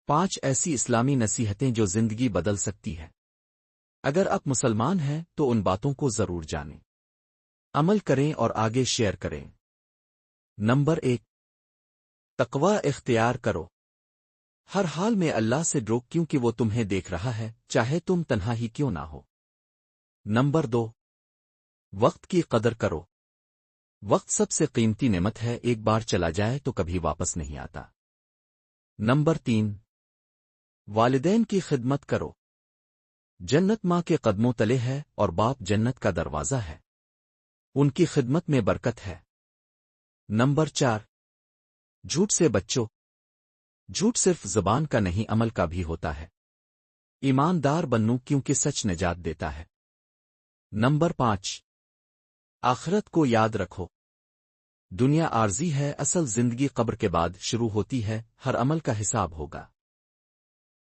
5 ایسی اسلامی نصیحتیں جو زندگی بدل سکتی ہے۔ اگر آپ مسلمان ہیں تو ان باتوں کو ضرور جانیں، عمل کریں اور آگے شیئر کریں۔ نمبر 1، تقوی اختیار کرو۔ ہر حال میں اللہ سے ڈرو کیونکہ وہ تمہیں دیکھ رہا ہے، چاہے تم تنہا ہی کیوں نہ ہو۔ نمبر 2، وقت کی قدر کرو۔ وقت سب سے قیمتی نعمت ہے، ایک بار چلا جائے تو کبھی واپس نہیں آتا۔ نمبر 3، والدین کی خدمت کرو۔ جنت ماں کے قدموں تلے ہے اور باپ جنت کا دروازہ ہے، ان کی خدمت میں برکت ہے۔ نمبر 4، جھوٹ سے بچو۔ جھوٹ صرف زبان کا نہیں، عمل کا بھی ہوتا ہے۔ ایماندار بنو کیونکہ سچ نجات دیتا ہے۔ نمبر 5، آخرت کو یاد رکھو۔ دنیا عارضی ہے، اصل زندگی قبر کے بعد شروع ہوتی ہے، ہر عمل کا حساب ہوگا۔